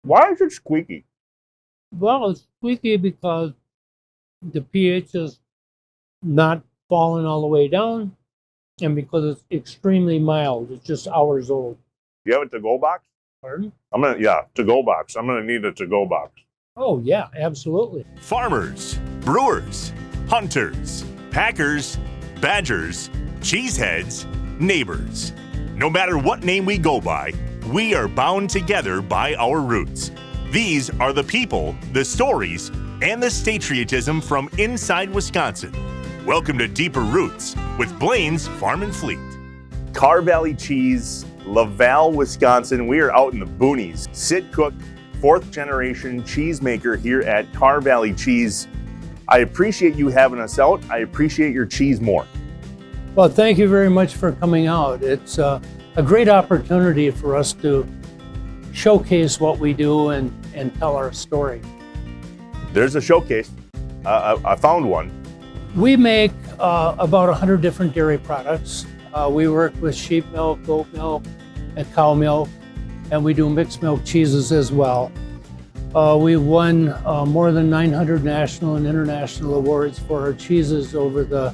Why is it squeaky? Well, it's squeaky because the pH is not falling all the way down, and because it's extremely mild. It's just hours old. You have a to-go box? Pardon? To-go box. I'm gonna need a to-go box. Oh, yeah, absolutely. Farmers, brewers, hunters, packers, badgers, cheeseheads, neighbors. No matter what name we go by, we are bound together by our roots. These are the people, the stories, and the patriotism from inside Wisconsin. Welcome to Deeper Roots with Blain's Farm and Fleet. Carr Valley Cheese, Laval, Wisconsin. We are out in the boonies. Sid Cook, 4th generation cheesemaker here at Carr Valley Cheese. I appreciate you having us out. I appreciate your cheese more. Well, thank you very much for coming out. It's a great opportunity for us to showcase what we do and tell our story. There's a showcase. I found one. We make about 100 different dairy products. We work with sheep milk, goat milk, and cow milk, and we do mixed milk cheeses as well. We've won more than 900 national and international awards for our cheeses over the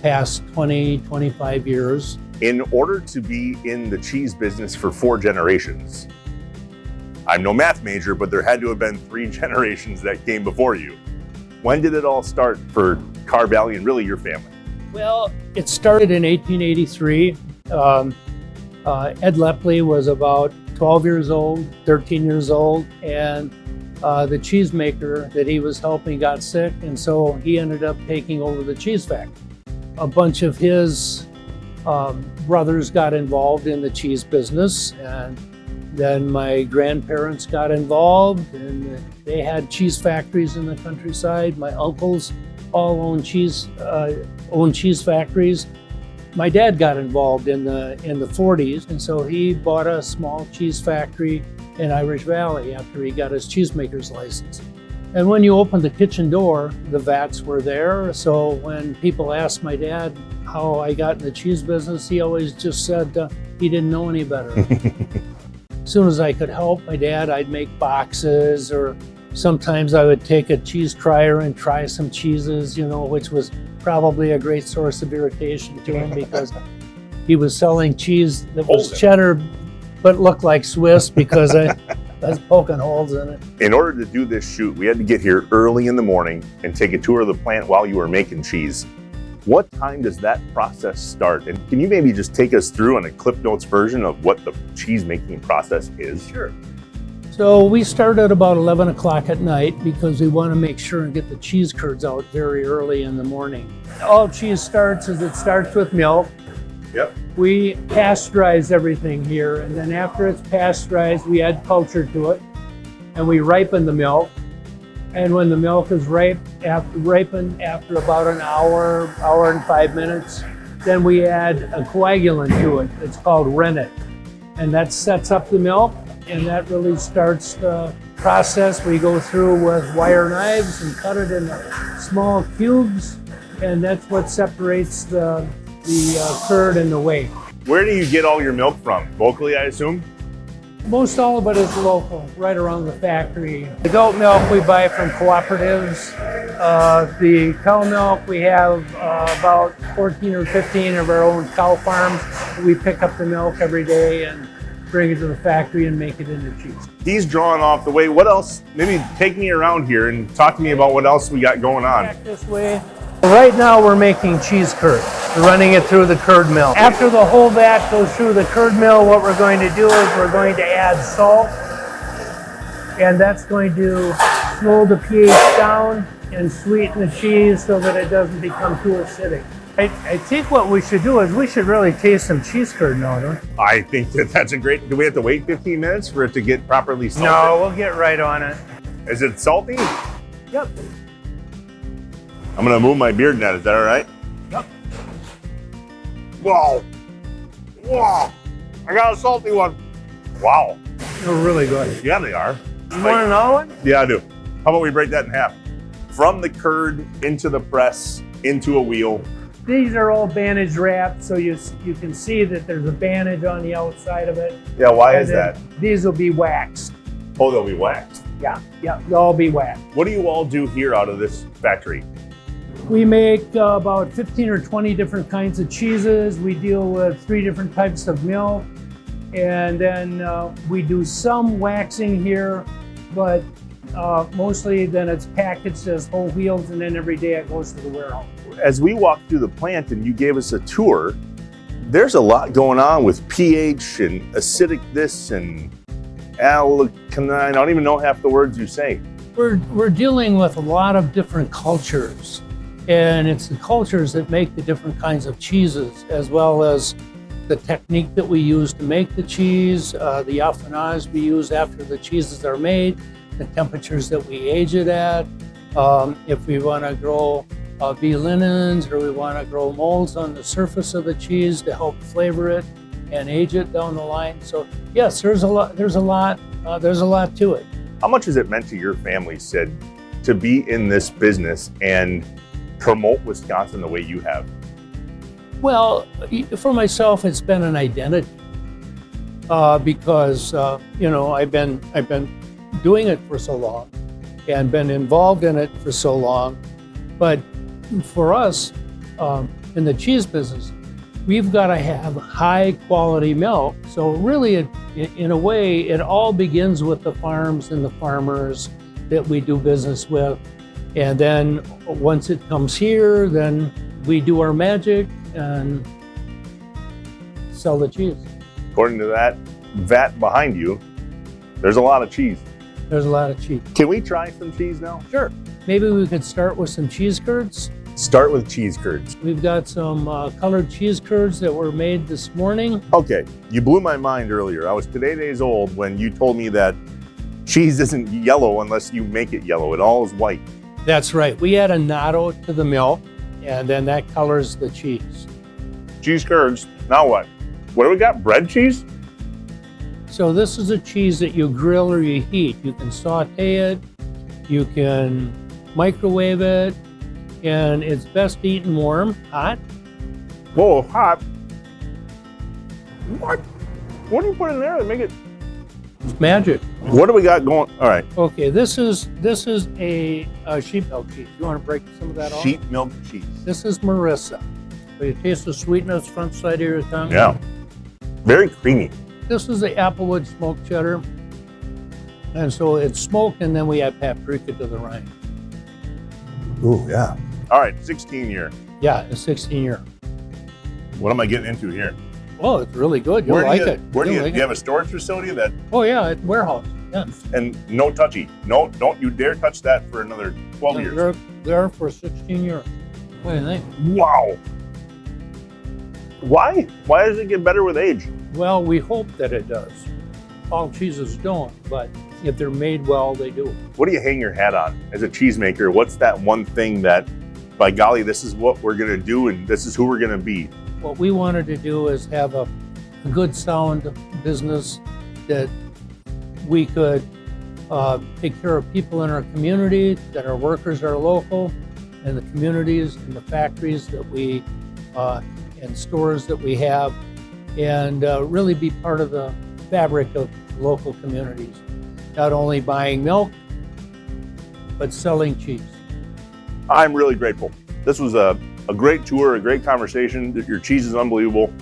past 20, 25 years. In order to be in the cheese business for 4 generations, I'm no math major, but there had to have been 3 generations that came before you. When did it all start for Carr Valley and really your family? Well, it started in 1883. Ed Lepley was about 12 years old, 13 years old, and the cheesemaker that he was helping got sick, and so he ended up taking over the cheese factory. A bunch of his brothers got involved in the cheese business, and then my grandparents got involved, and they had cheese factories in the countryside. My uncles all owned cheese factories. My dad got involved in the 40s, and so he bought a small cheese factory in Irish Valley after he got his cheesemaker's license. And when you opened the kitchen door, the vats were there. So when people asked my dad how I got in the cheese business, he always just said he didn't know any better. As soon as I could help my dad, I'd make boxes, or sometimes I would take a cheese trier and try some cheeses, which was probably a great source of irritation to him because he was selling cheese that was cheddar but looked like Swiss because I was poking holes in it. In order to do this shoot, we had to get here early in the morning and take a tour of the plant while you were making cheese. What time does that process start? And can you maybe just take us through on a Clip Notes version of what the cheese making process is? Sure. So we start at about 11 o'clock at night because we want to make sure and get the cheese curds out very early in the morning. All cheese starts with milk. Yep. We pasteurize everything here, and then after it's pasteurized, we add culture to it, and we ripen the milk. And when the milk is ripened after about an hour and 5 minutes, then we add a coagulant to it. It's called rennet, and that sets up the milk, and that really starts the process. We go through with wire knives and cut it into small cubes, and that's what separates the curd and the whey. Where do you get all your milk from? Locally, I assume? Most all of it is local, right around the factory. The goat milk we buy from cooperatives. The cow milk, we have about 14 or 15 of our own cow farms. We pick up the milk every day and bring it to the factory and make it into cheese. He's drawing off the way. What else? Maybe take me around here and talk to me about what else we got going on. Back this way. Right now we're making cheese curd. We're running it through the curd mill. After the whole vat goes through the curd mill, what we're going to do is we're going to add salt, and that's going to slow the pH down and sweeten the cheese so that it doesn't become too acidic. I think what we should do is we should really taste some cheese curd now, don't you? I think that's a great. Do we have to wait 15 minutes for it to get properly salted? No, we'll get right on it. Is it salty? Yep. I'm gonna move my beard net. Is that all right? Yep. Whoa! Whoa! I got a salty one. Wow. They're really good. Yeah, they are. You want another one? Yeah, I do. How about we break that in half? From the curd into the press, into a wheel. These are all bandage wrapped, so you can see that there's a bandage on the outside of it. Yeah, why is that? These will be waxed. Oh, they'll be waxed. Yeah, they'll all be waxed. What do you all do here out of this factory? We make about 15 or 20 different kinds of cheeses. We deal with 3 different types of milk. And then we do some waxing here, but mostly then it's packaged as whole wheels, and then every day it goes to the warehouse. As we walked through the plant and you gave us a tour, there's a lot going on with pH and acidic this and alkaline. I don't even know half the words you say. We're dealing with a lot of different cultures, and it's the cultures that make the different kinds of cheeses, as well as the technique that we use to make the cheese, the affinage we use after the cheeses are made, the temperatures that we age it at, if we want to grow bee linens or we want to grow molds on the surface of the cheese to help flavor it and age it down the line. So yes, there's a lot to it. How much has it meant to your family, Sid, to be in this business and promote Wisconsin the way you have? Well, for myself, it's been an identity because I've been doing it for so long and been involved in it for so long. But for us in the cheese business, we've got to have high quality milk. So really, in a way, it all begins with the farms and the farmers that we do business with. And then once it comes here, then we do our magic and sell the cheese. According to that vat behind you, there's a lot of cheese. There's a lot of cheese. Can we try some cheese now? Sure. Maybe we could start with some cheese curds. Start with cheese curds. We've got some colored cheese curds that were made this morning. Okay, you blew my mind earlier. I was today days old when you told me that cheese isn't yellow unless you make it yellow. It all is white. That's right. We add annatto to the milk, and then that colors the cheese. Cheese curds. Now what? What do we got? Bread cheese? So this is a cheese that you grill or you heat. You can saute it, you can microwave it, and it's best eaten warm, hot. Whoa, hot. What? What do you put in there to make it? It's magic. What do we got going? All right. Okay, this is a sheep milk cheese. You want to break some of that off? Sheep milk cheese. This is Marissa. So you taste the sweetness front side of your tongue. Yeah. Very creamy. This is the applewood smoked cheddar. And so it's smoked, and then we add paprika to the rind. Ooh, yeah. All right, 16 year. Yeah, it's 16 year. What am I getting into here? Oh, it's really good. You'll like it. Where do you like have a storage facility that? Oh yeah, at warehouse. Yeah. And no touchy. No, don't you dare touch that for another 12 years. They're there for 16 years. What do you think? Wow. Why? Why does it get better with age? Well, we hope that it does. All cheeses don't, but if they're made well, they do. What do you hang your hat on as a cheesemaker? What's that one thing that, by golly, this is what we're going to do and this is who we're going to be? What we wanted to do is have a good sound business that we could take care of people in our community, that our workers are local, and the communities and the factories that we and stores that we have, and really be part of the fabric of local communities. Not only buying milk, but selling cheese. I'm really grateful. This was a great tour, a great conversation. Your cheese is unbelievable.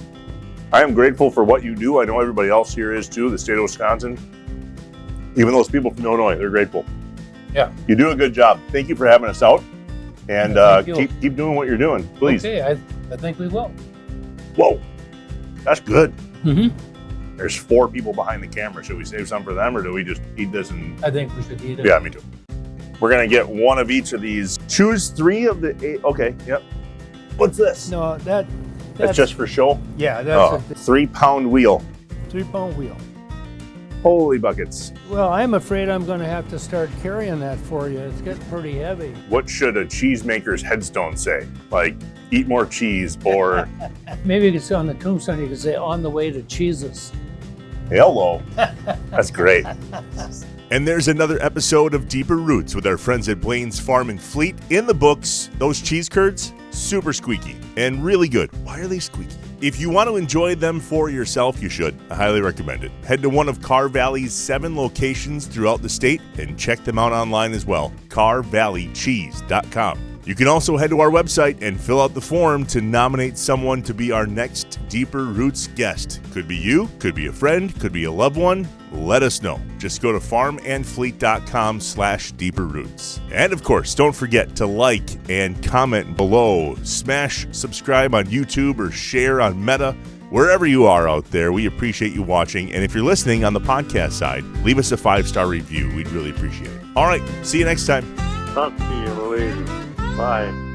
I am grateful for what you do. I know everybody else here is too, the state of Wisconsin. Even those people from Illinois, they're grateful. Yeah. You do a good job. Thank you for having us out. And keep doing what you're doing, please. Okay, I think we will. Whoa, that's good. Mm-hmm. There's 4 people behind the camera. Should we save some for them or do we just eat this and... I think we should eat it. Yeah, me too. We're gonna get one of each of these. Choose 3 of the 8. Okay, yep. What's this? No, that's just for show? Yeah, that's a 3-pound wheel. 3-pound wheel. Holy buckets. Well, I'm afraid I'm going to have to start carrying that for you. It's getting pretty heavy. What should a cheesemaker's headstone say? Like, eat more cheese or... Maybe you could say on the tombstone, you could say, on the way to cheeses. Hello. That's great. And there's another episode of Deeper Roots with our friends at Blain's Farm and Fleet in the books. Those cheese curds, super squeaky and really good. Why are they squeaky? If you want to enjoy them for yourself, you should. I highly recommend it. Head to one of Carr Valley's 7 locations throughout the state and check them out online as well. carvalleycheese.com. You can also head to our website and fill out the form to nominate someone to be our next Deeper Roots guest. Could be you, could be a friend, could be a loved one. Let us know. Just go to farmandfleet.com/deeperroots. And of course, don't forget to like and comment below. Smash subscribe on YouTube or share on Meta. Wherever you are out there, we appreciate you watching. And if you're listening on the podcast side, leave us a 5-star review. We'd really appreciate it. All right, see you next time. Talk to you later. Bye.